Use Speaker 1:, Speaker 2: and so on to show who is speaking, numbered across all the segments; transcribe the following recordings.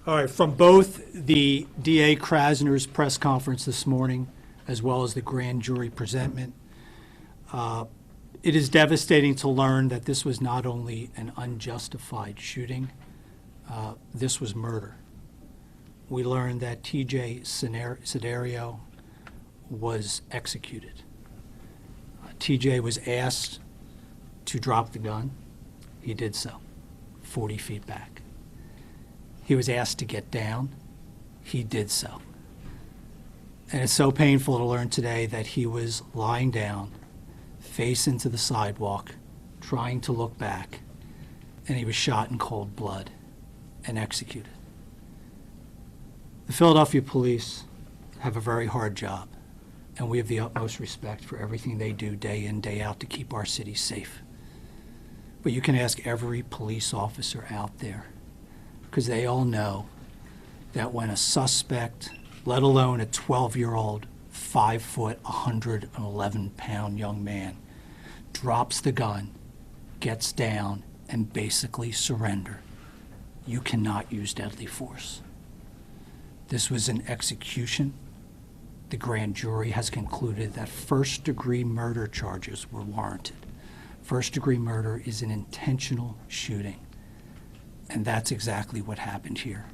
Speaker 1: All right, from both the DA Krasner's press conference this morning, as well as the grand jury presentment, it is devastating to learn that this was not only an unjustified shooting, this was murder. We learned that TJ Siderio was executed. TJ was asked to drop the gun. He did so, 40 feet back. He was asked to get down. He did so. And it's so painful to learn today that he was lying down, face into the sidewalk, trying to look back, and he was shot in cold blood and executed. The Philadelphia police have a very hard job, and we have the utmost respect for everything they do day in, day out to keep our city safe. But you can ask every police officer out there, because they all know that when a suspect, let alone a 12-year-old, 5 foot, 111-pound young man, drops the gun, gets down, and basically surrender, you cannot use deadly force. This was an execution. The grand jury has concluded that first-degree murder charges were warranted. First-degree murder is an intentional shooting, and that's exactly what happened here.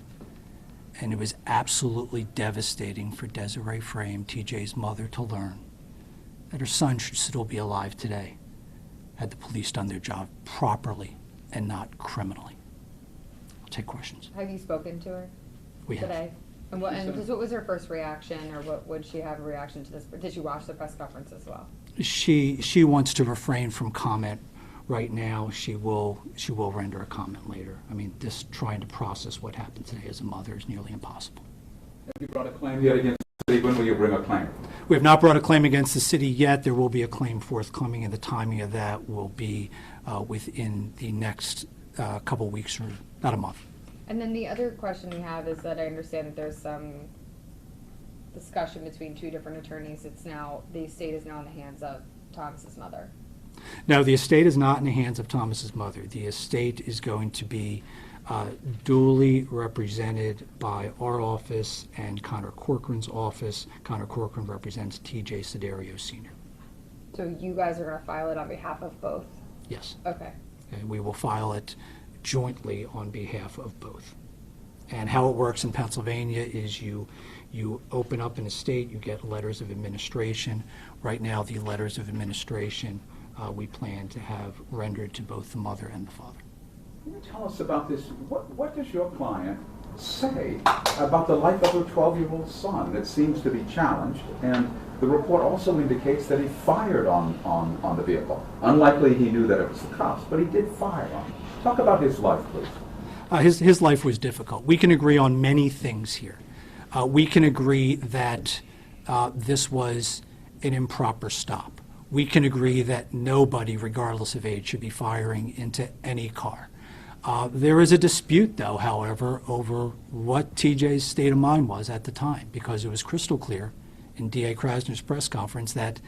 Speaker 1: And it was absolutely devastating for Desiree Frame, TJ's mother, to learn that her son should still be alive today had the police done their job properly and not criminally. I'll take questions.
Speaker 2: Have you spoken to her
Speaker 1: We have.
Speaker 2: today? And what was her first reaction, or what would she have a reaction to this? Did she watch the press conference as well?
Speaker 1: She wants to refrain from comment right now. She will render a comment later. I mean, just trying to process what happened today as a mother is nearly impossible.
Speaker 3: Have you brought a claim yet against the city? When will you bring a claim?
Speaker 1: We have not brought a claim against the city yet. There will be a claim forthcoming, and the timing of that will be within the next couple weeks or about a month.
Speaker 2: And then the other question we have is that I understand that there's some discussion between two different attorneys. The estate is now in the hands of Thomas's mother.
Speaker 1: No, the estate is not in the hands of Thomas's mother. The estate is going to be duly represented by our office and Connor Corcoran's office. Connor Corcoran represents TJ Siderio Sr.
Speaker 2: So you guys are going to file it on behalf of both?
Speaker 1: Yes.
Speaker 2: Okay.
Speaker 1: And we will file it jointly on behalf of both. And how it works in Pennsylvania is you open up an estate, you get letters of administration. Right now, the letters of administration we plan to have rendered to both the mother and the father.
Speaker 3: Can you tell us about this? What does your client say about the life of her 12-year-old son that seems to be challenged? And the report also indicates that he fired on the vehicle. Unlikely he knew that it was the cops, but he did fire on him. Talk about his life, please.
Speaker 1: His life was difficult. We can agree on many things here. We can agree that this was an improper stop. We can agree that nobody, regardless of age, should be firing into any car. There is a dispute, though, however, over what TJ's state of mind was at the time, because it was crystal clear in DA Krasner's press conference that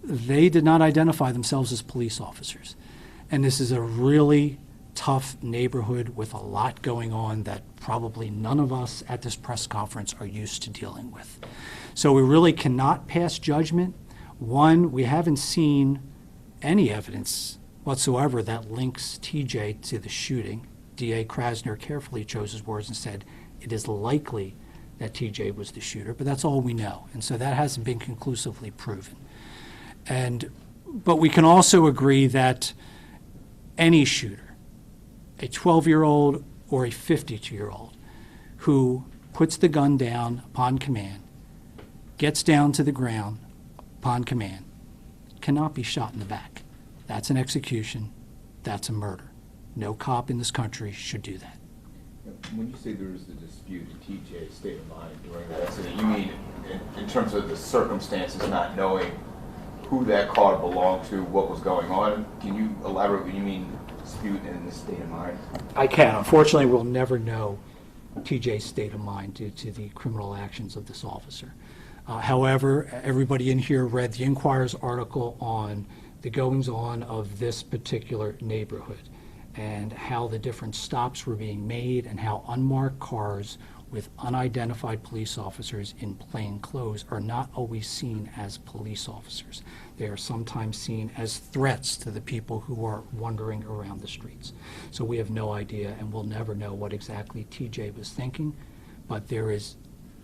Speaker 1: they did not identify themselves as police officers. And this is a really tough neighborhood with a lot going on that probably none of us at this press conference are used to dealing with. So we really cannot pass judgment. One, we haven't seen any evidence whatsoever that links TJ to the shooting. DA Krasner carefully chose his words and said it is likely that TJ was the shooter, but that's all we know. And so that hasn't been conclusively proven. But we can also agree that any shooter, a 12-year-old or a 52-year-old, who puts the gun down upon command, gets down to the ground upon command, cannot be shot in the back. That's an execution. That's a murder. No cop in this country should do that.
Speaker 4: When you say there was a dispute in TJ's state of mind during that incident, you mean in terms of the circumstances, not knowing who that car belonged to, what was going on? Can you elaborate what you mean dispute in the state of mind?
Speaker 1: I can. Unfortunately, we'll never know TJ's state of mind due to the criminal actions of this officer. However, everybody in here read the Inquirer's article on the goings-on of this particular neighborhood. and how the different stops were being made and how unmarked cars with unidentified police officers in plain clothes are not always seen as police officers. They are sometimes seen as threats to the people who are wandering around the streets. So we have no idea, and we'll never know what exactly TJ was thinking, but there is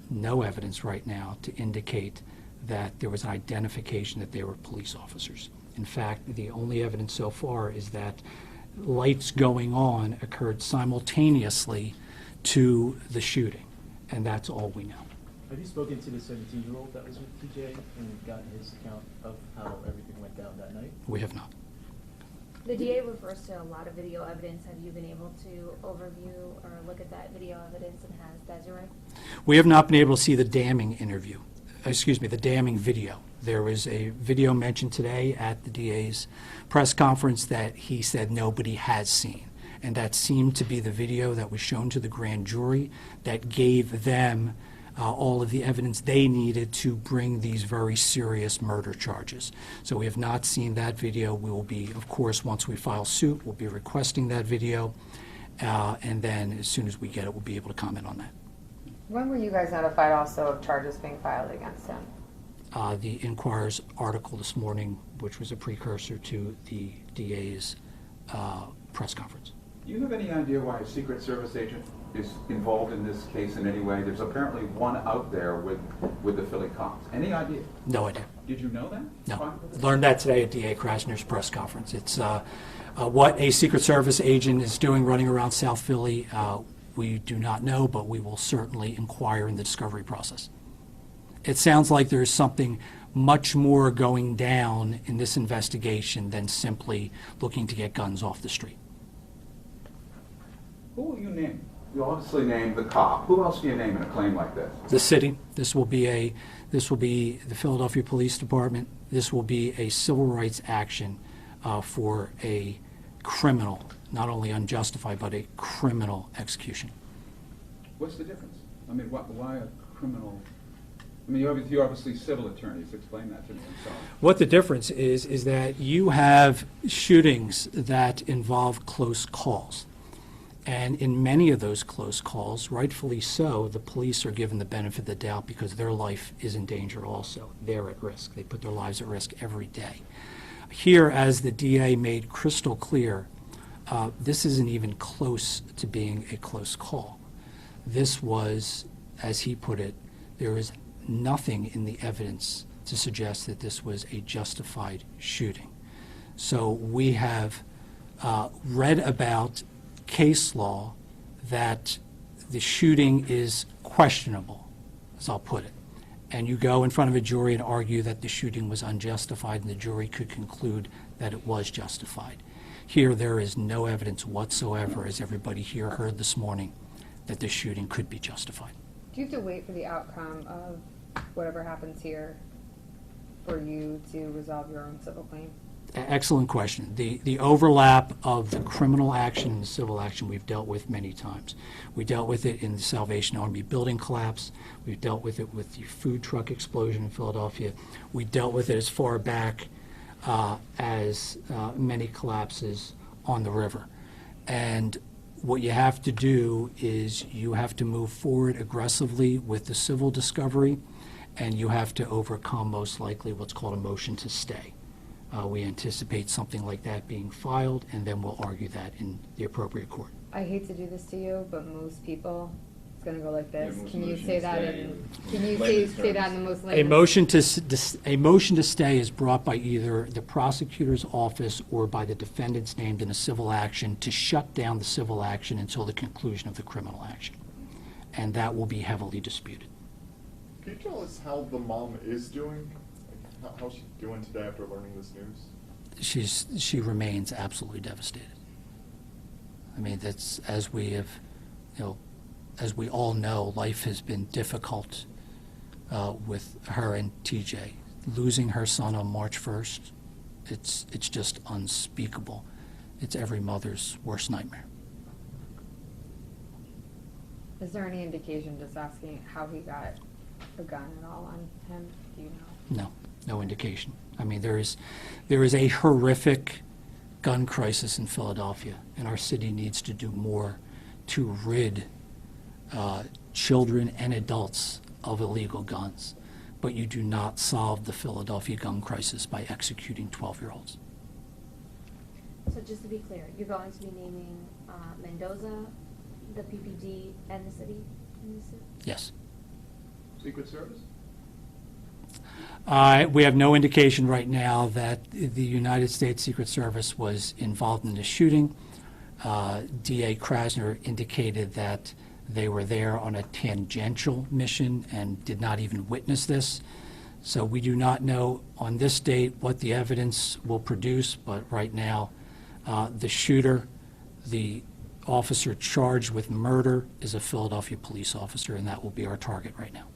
Speaker 1: no evidence right now to indicate that there was an identification that they were police officers. In fact, the only evidence so far is that lights going on occurred simultaneously to the shooting, and that's all we know.
Speaker 5: Have you spoken to the 17-year-old that was with TJ and gotten his account of how everything went down that night?
Speaker 1: We have not.
Speaker 6: The DA refers to a lot of video evidence. Have you been able to overview or look at that video evidence, and has Desiree?
Speaker 1: We have not been able to see the damning the damning video. There was a video mentioned today at the DA's press conference that he said nobody has seen. And that seemed to be the video that was shown to the grand jury that gave them all of the evidence they needed to bring these very serious murder charges. So we have not seen that video. We will be, of course, once we file suit, we'll be requesting that video. And then as soon as we get it, we'll be able to comment on that.
Speaker 2: When were you guys notified also of charges being filed against him?
Speaker 1: The Inquirer's article this morning, which was a precursor to the DA's press conference.
Speaker 3: Do you have any idea why a Secret Service agent is involved in this case in any way? There's apparently one out there with the Philly cops. Any idea?
Speaker 1: No idea.
Speaker 3: Did you know that?
Speaker 1: No. Learned that today at DA Krasner's press conference. It's what a Secret Service agent is doing running around South Philly. We do not know, but we will certainly inquire in the discovery process. It sounds like there's something much more going down in this investigation than simply looking to get guns off the street.
Speaker 3: Who will you name? You obviously named the cop. Who else do you name in a claim like this?
Speaker 1: The city. This will be the Philadelphia Police Department. This will be a civil rights action for a criminal, not only unjustified, but a criminal execution.
Speaker 3: What's the difference? I mean, why a criminal? I mean, you're obviously civil attorneys. Explain that to me. I'm sorry.
Speaker 1: What the difference is that you have shootings that involve close calls. And in many of those close calls, rightfully so, the police are given the benefit of the doubt because their life is in danger also. They're at risk. They put their lives at risk every day. Here, as the DA made crystal clear, this isn't even close to being a close call. This was, as he put it, there is nothing in the evidence to suggest that this was a justified shooting. So we have read about case law that the shooting is questionable, as I'll put it. And you go in front of a jury and argue that the shooting was unjustified, and the jury could conclude that it was justified. Here, there is no evidence whatsoever, as everybody here heard this morning, that the shooting could be justified.
Speaker 2: Do you have to wait for the outcome of whatever happens here for you to resolve your own civil claim?
Speaker 1: Excellent question. The overlap of the criminal action and the civil action we've dealt with many times. We dealt with it in the Salvation Army building collapse. We've dealt with it with the food truck explosion in Philadelphia. We dealt with it as far back as many collapses on the river. And what you have to do is you have to move forward aggressively with the civil discovery, and you have to overcome most likely what's called a motion to stay. We anticipate something like that being filed, and then we'll argue that in the appropriate court.
Speaker 2: I hate to do this to you, but most people, it's going to go like this.
Speaker 4: Yeah,
Speaker 2: Can you
Speaker 4: motion
Speaker 2: say
Speaker 4: to
Speaker 2: that
Speaker 4: stay
Speaker 2: in?
Speaker 4: in
Speaker 2: Can you
Speaker 4: layman's
Speaker 2: say that
Speaker 4: terms.
Speaker 2: in the most
Speaker 1: A
Speaker 2: layman's?
Speaker 1: motion to stay is brought by either the prosecutor's office or by the defendants named in a civil action to shut down the civil action until the conclusion of the criminal action. And that will be heavily disputed.
Speaker 7: Can you tell us how the mom is doing? Like, how's she doing today after learning this news?
Speaker 1: She remains absolutely devastated. I mean, that's, as we have, as we all know, life has been difficult with her and TJ. Losing her son on March 1st, it's just unspeakable. It's every mother's worst nightmare.
Speaker 2: Is there any indication, just asking, how he got a gun at all on him? Do you know?
Speaker 1: No indication. I mean, there is a horrific gun crisis in Philadelphia, and our city needs to do more to rid children and adults of illegal guns. But you do not solve the Philadelphia gun crisis by executing 12-year-olds.
Speaker 6: So just to be clear, you're going to be naming Mendoza, the PPD, and the city in this suit?
Speaker 1: Yes.
Speaker 7: Secret Service?
Speaker 1: We have no indication right now that the United States Secret Service was involved in the shooting. DA Krasner indicated that they were there on a tangential mission and did not even witness this. So we do not know on this date what the evidence will produce, but right now, the shooter, the officer charged with murder, is a Philadelphia police officer, and that will be our target right now.